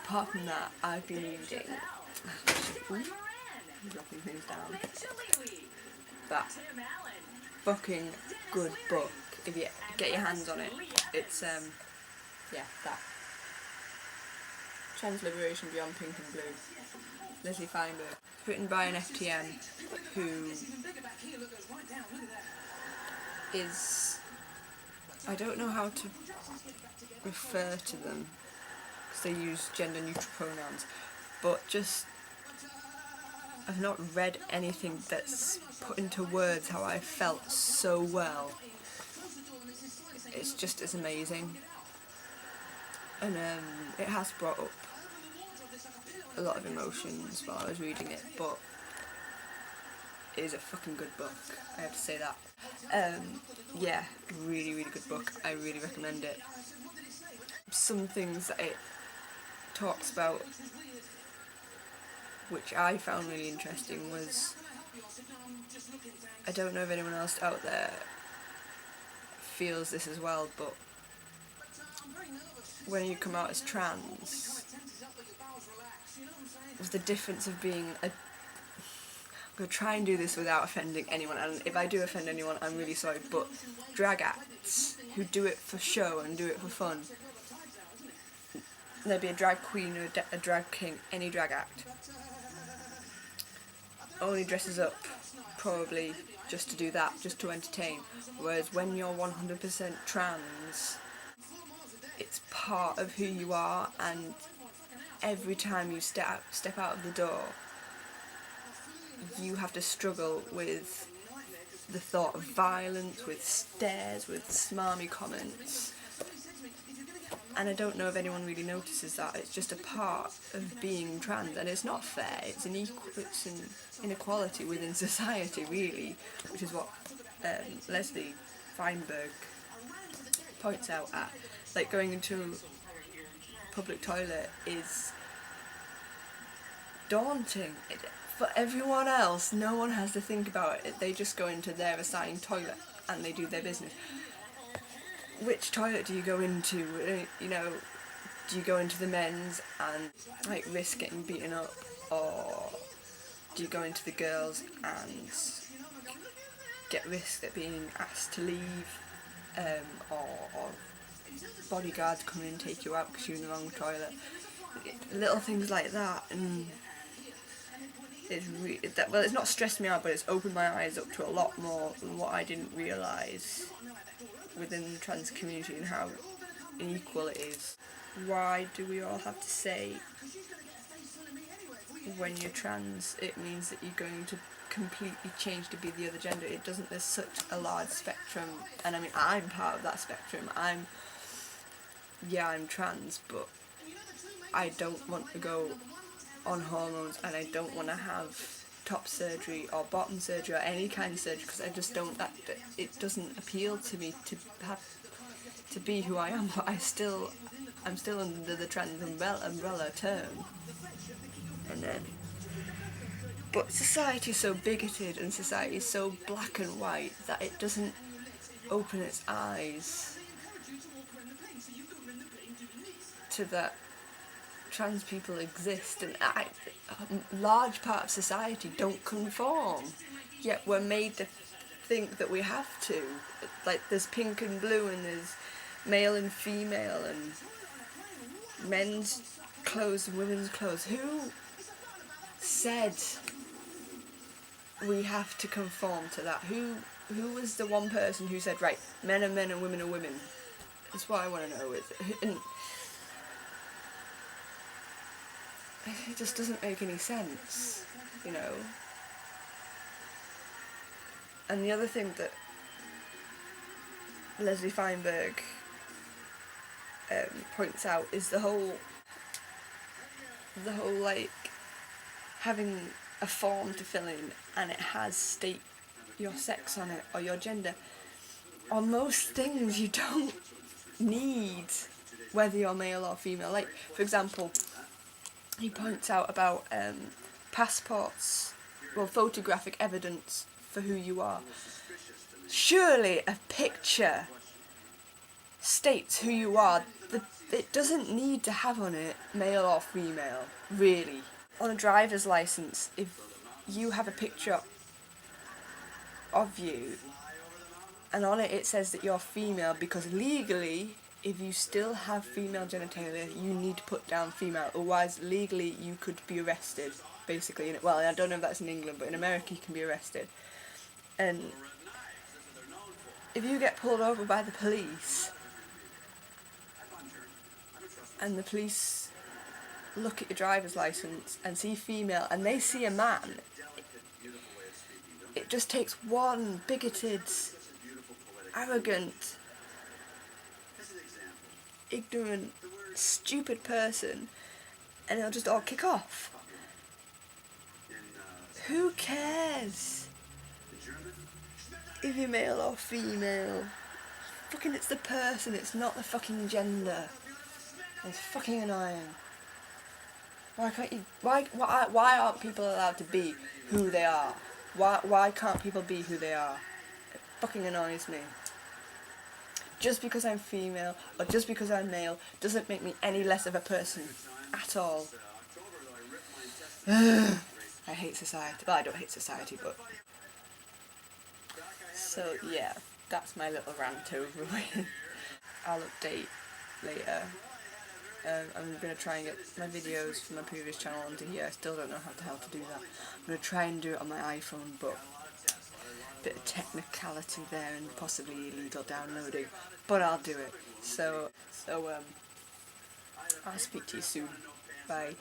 apart from that, I've been reading. I'm dropping things down. That fucking good book. If you get your hands on it, it's that Trans Liberation Beyond Pink and Blue. Leslie Feinburg, written by an FTM who is, I don't know how to refer to them because they use gender neutral pronouns, but just I've not read anything that's put into words how I felt so well. It's amazing, and it has brought up a lot of emotions while I was reading it, but it is a fucking good book, I have to say that. Yeah, really, really good book. I really recommend it. Some things that it talks about which I found really interesting was, I don't know if anyone else out there feels this as well, but when you come out as trans, was the difference of being I'm going to try and do this without offending anyone, and if I do offend anyone, I'm really sorry, but drag acts who do it for show and do it for fun, there'd be a drag queen or a drag king, any drag act, only dresses up probably just to do that, just to entertain, whereas when you're 100% trans, it's part of who you are, and every time you step out of the door, you have to struggle with the thought of violence, with stares, with smarmy comments. And I don't know if anyone really notices that. It's just a part of being trans, and it's not fair. It's an inequality within society, really, which is what Leslie Feinberg points out at. Like, going into a public toilet is daunting. For everyone else, no one has to think about it. They just go into their assigned toilet and they do their business. Which toilet do you go into? You know, do you go into the men's and like risk getting beaten up, or do you go into the girls and get risk at being asked to leave, or bodyguards come in and take you out because you're in the wrong toilet? Little things like that, and it's not stressed me out, but it's opened my eyes up to a lot more than what I didn't realise within the trans community and how unequal it is. Why do we all have to say when you're trans it means that you're going to completely change to be the other gender? It doesn't. There's such a large spectrum, and I mean, I'm part of that spectrum. I'm trans, but I don't want to go on hormones, and I don't want to have top surgery or bottom surgery or any kind of surgery, because I just don't, it doesn't appeal to me to have to be who I am. But I'm still under the trans umbrella term, and then, but society is so bigoted and society is so black and white that it doesn't open its eyes to that trans people exist, and a large part of society don't conform, yet we're made to think that we have to. Like, there's pink and blue, and there's male and female, and men's clothes and women's clothes. Who said we have to conform to that? Who was the one person who said, right, men are men and women are women? That's what I want to know. And it just doesn't make any sense, you know. And the other thing that Leslie Feinberg points out is the whole like having a form to fill in, and it has state your sex on it or your gender. On most things you don't need whether you're male or female. Like, for example, he points out about passports, well, photographic evidence for who you are. Surely a picture states who you are. It doesn't need to have on it male or female, really. On a driver's license, if you have a picture of you and on it says that you're female, because legally, if you still have female genitalia, you need to put down female, otherwise legally you could be arrested, basically. Well, I don't know if that's in England, but in America you can be arrested. And if you get pulled over by the police and the police look at your driver's license and see female and they see a man, it just takes one bigoted, arrogant, ignorant, stupid person and it'll just all kick off. Who cares if you're male or female? Fucking, it's the person, it's not the fucking gender. It's fucking annoying. Why can't you? Why aren't people allowed to be who they are? Why can't people be who they are? It fucking annoys me. Just because I'm female or just because I'm male doesn't make me any less of a person at all. I hate society. Well, I don't hate society, but... So, yeah, that's my little rant over with. I'll update later. I'm going to try and get my videos from my previous channel onto here. I still don't know how the hell to do that. I'm going to try and do it on my iPhone, but a bit of technicality there and possibly illegal downloading. But I'll do it. So I'll speak to you soon. Bye.